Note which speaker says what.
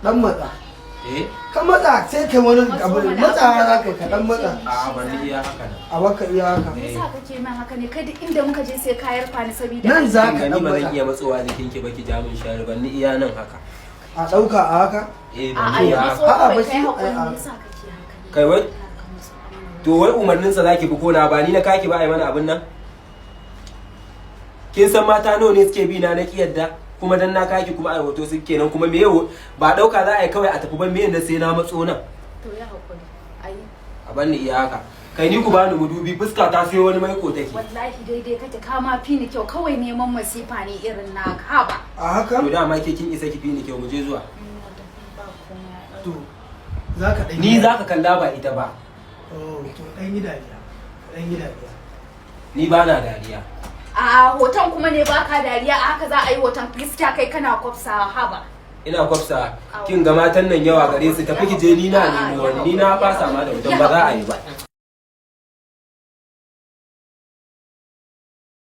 Speaker 1: dan matsa. Ka matsa sai kai wani abu matsa za ka dan matsa.
Speaker 2: A ban iya haka nan.
Speaker 1: A baka iya haka.
Speaker 3: Me yasa kake min haka ne? Kai duk inda muka je sai kayar fani saboda
Speaker 1: nan za ka
Speaker 2: Ni
Speaker 1: dan
Speaker 2: ba zan
Speaker 1: matsa.
Speaker 2: iya matsowa jikin ki baki ja min shari ban ni iya nan haka.
Speaker 1: A dauka a haka.
Speaker 2: Ban
Speaker 3: a
Speaker 2: iya
Speaker 3: yanzu
Speaker 2: haka.
Speaker 3: so kai hakuri me yasa kake haka ne?
Speaker 2: Kai wai to wai umarnin sa zaki bi ko na ba ni na kaki ba ai mana abin nan? Kin san mata nawa ne suke bi na ki yadda? Kuma dan na kaki kuma ai hoto su kenan kuma me yau ba dauka za a yi kawai a tafi ban me yanda sai na matso nan.
Speaker 3: To ya hakuri. Ayi.
Speaker 2: A banni iya haka. Kai ni ku bani mudubi fuska ta sai wani maiko take.
Speaker 3: Wallahi daidai kake kama fi ni kyau kawai neman masifa ne irin naka haba.
Speaker 1: A haka.
Speaker 2: To dama ke kin isa ki fi ni kyau mu je zuwa.
Speaker 1: To za ka dan
Speaker 2: Ni za ka kalla ba ita ba.
Speaker 1: Oh, to dan yi dariya. Dan yi dariya.
Speaker 2: Ni ba na dariya.
Speaker 3: A hoton kuma ne baka dariya a haka za a yi hoton gaskiya kai kana kwafsawa haba.
Speaker 2: Ina kwafsa kin ga matan nan yawa gare su tafi ki je ni na nemi wani ni na fasa ma da mutum ba za a yi ba.